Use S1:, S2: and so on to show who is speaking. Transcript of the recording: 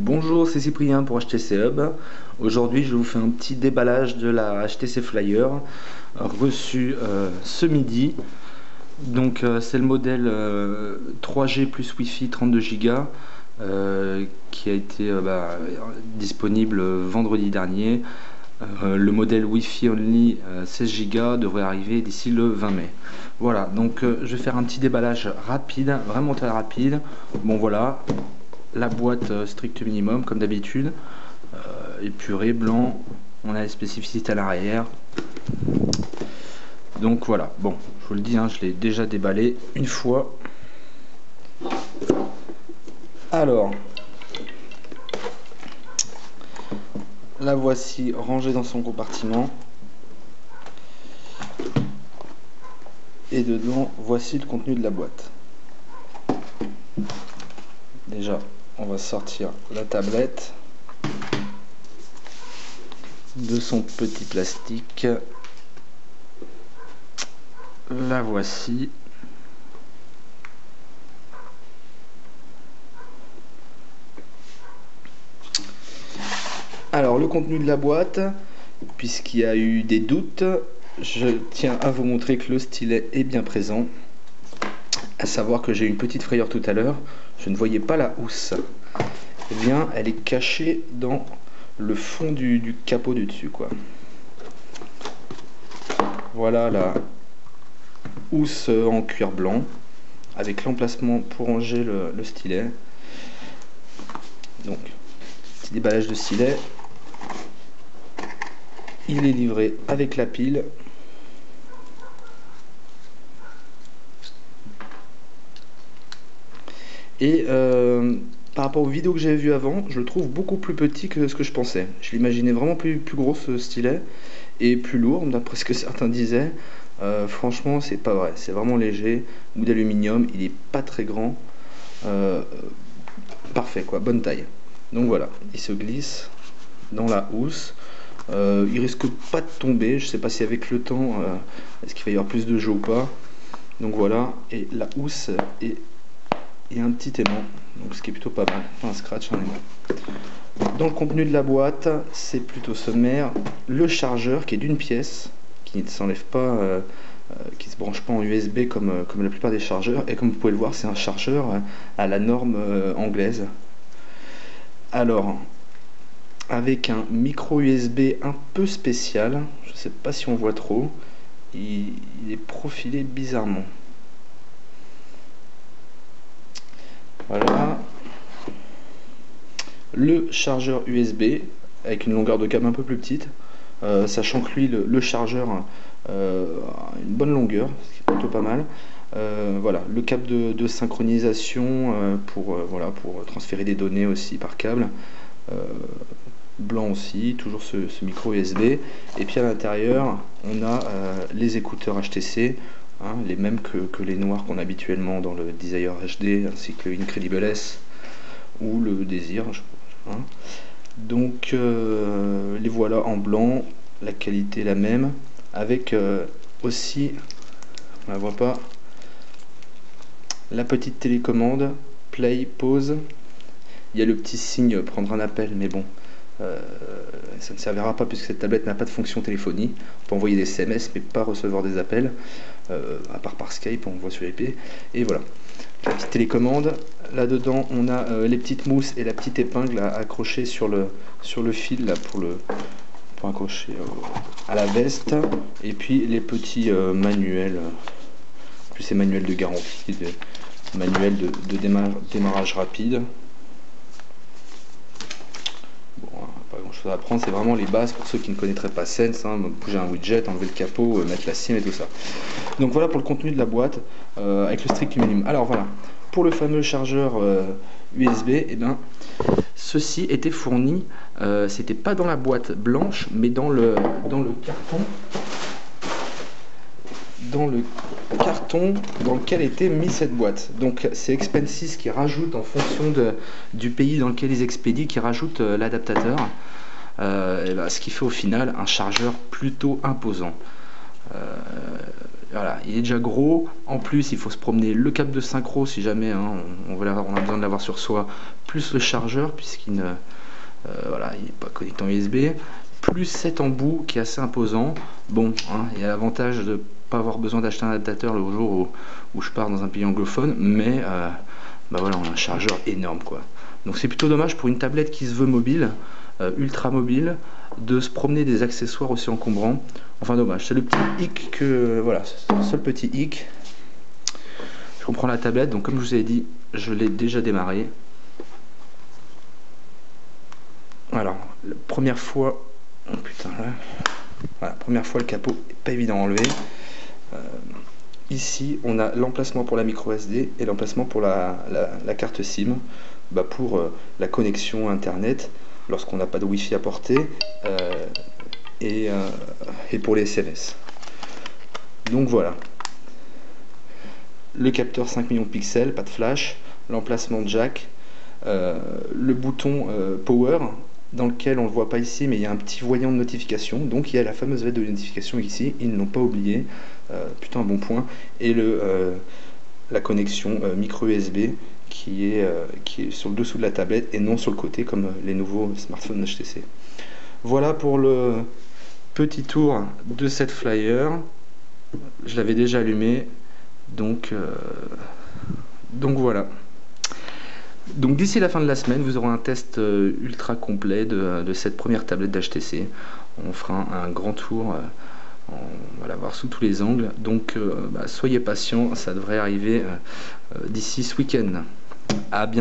S1: Bonjour, c'est Cyprien pour HTC Hub. Aujourd'hui, je vous fais un petit déballage de la HTC Flyer reçue ce midi. Donc, c'est le modèle 3G plus Wi-Fi 32 Go qui a été disponible vendredi dernier. Le modèle Wi-Fi Only 16 Go devrait arriver d'ici le 20 mai. Voilà, donc je vais faire un petit déballage rapide, vraiment très rapide. Bon voilà, la boîte strict minimum comme d'habitude, épuré, blanc, on a les spécificités à l'arrière. Donc voilà, bon, je vous le dis, je l'ai déjà déballé une fois. Alors, la voici rangée dans son compartiment. Et dedans, voici le contenu de la boîte. Déjà, on va sortir la tablette de son petit plastique. La voici. Alors, le contenu de la boîte, puisqu'il y a eu des doutes, je tiens à vous montrer que le stylet est bien présent. À savoir que j'ai une petite frayeur tout à l'heure, je ne voyais pas la housse. Eh bien, elle est cachée dans le fond du capot du dessus, quoi. Voilà la housse en cuir blanc, avec l'emplacement pour ranger le stylet. Donc, petit déballage de stylet. Il est livré avec la pile. Et par rapport aux vidéos que j'avais vues avant, je le trouve beaucoup plus petit que ce que je pensais. Je l'imaginais vraiment plus gros, ce stylet, et plus lourd, d'après ce que certains disaient. Franchement, c'est pas vrai. C'est vraiment léger, bout d'aluminium, il est pas très grand. Parfait, quoi, bonne taille. Donc voilà, il se glisse dans la housse. Il risque pas de tomber. Je sais pas si avec le temps, est-ce qu'il va y avoir plus de jeu ou pas. Donc voilà, et la housse est... Il y a un petit aimant, donc ce qui est plutôt pas mal, enfin un scratch, un aimant. Dans le contenu de la boîte, c'est plutôt sommaire. Le chargeur qui est d'une pièce, qui ne s'enlève pas, qui ne se branche pas en USB comme la plupart des chargeurs. Et comme vous pouvez le voir, c'est un chargeur à la norme anglaise. Alors, avec un micro USB un peu spécial, je ne sais pas si on voit trop, il est profilé bizarrement. Voilà, le chargeur USB avec une longueur de câble un peu plus petite, sachant que lui, le chargeur a une bonne longueur, ce qui est plutôt pas mal. Voilà, le câble de synchronisation pour transférer des données aussi par câble, blanc aussi, toujours ce micro USB. Et puis à l'intérieur, on a les écouteurs HTC. Les mêmes que les noirs qu'on a habituellement dans le Desire HD ainsi que le Incredible S ou le Desire. Donc les voilà en blanc, la qualité est la même, avec aussi, on la voit pas, la petite télécommande, play, pause. Il y a le petit signe prendre un appel, mais bon, ça ne servira pas puisque cette tablette n'a pas de fonction téléphonie. On peut envoyer des SMS mais pas recevoir des appels, à part par Skype, on voit sur l'épée. Et voilà, la petite télécommande. Là dedans on a les petites mousses et la petite épingle à accrocher sur le fil là, pour accrocher à la veste. Et puis les petits manuels, plus ces manuels de garantie, manuels de démarrage rapide. Pas grand chose à apprendre, c'est vraiment les bases pour ceux qui ne connaîtraient pas Sense, bouger un widget, enlever le capot, mettre la SIM et tout ça. Donc voilà pour le contenu de la boîte avec le strict minimum. Alors voilà, pour le fameux chargeur USB, eh ben, ceci était fourni, c'était pas dans la boîte blanche, mais dans le carton. Dans lequel était mis cette boîte. Donc c'est Expensis qui rajoute en fonction du pays dans lequel ils expédient, qui rajoute l'adaptateur, ce qui fait au final un chargeur plutôt imposant. Voilà, il est déjà gros. En plus, il faut se promener le câble de synchro si jamais hein, on a besoin de l'avoir sur soi, plus le chargeur puisqu'il ne voilà, il n'est pas connecté en USB, plus cet embout qui est assez imposant. Bon, hein, il y a l'avantage de ne pas avoir besoin d'acheter un adaptateur le jour où je pars dans un pays anglophone, mais bah voilà, on a un chargeur énorme quoi. Donc c'est plutôt dommage pour une tablette qui se veut mobile, ultra mobile, de se promener des accessoires aussi encombrants. Enfin dommage, c'est le petit hic que voilà, c'est le seul petit hic. Je reprends la tablette, donc comme je vous ai dit, je l'ai déjà démarré. Alors, la première fois, oh putain là, voilà, première fois le capot est pas évident à enlever. Ici, on a l'emplacement pour la micro SD et l'emplacement pour la carte SIM, bah pour la connexion internet lorsqu'on n'a pas de Wi-Fi à portée et pour les SMS. Donc voilà, le capteur 5 millions de pixels, pas de flash, l'emplacement jack, le bouton power dans lequel on ne le voit pas ici mais il y a un petit voyant de notification, donc il y a la fameuse LED de notification ici, ils ne l'ont pas oublié, plutôt un bon point, et la connexion micro USB qui est sur le dessous de la tablette et non sur le côté comme les nouveaux smartphones HTC. Voilà pour le petit tour de cette flyer. Je l'avais déjà allumé, donc voilà. Donc d'ici la fin de la semaine, vous aurez un test ultra complet de cette première tablette d'HTC. On fera un grand tour, on va la voir sous tous les angles. Donc bah, soyez patients, ça devrait arriver d'ici ce week-end. À bientôt.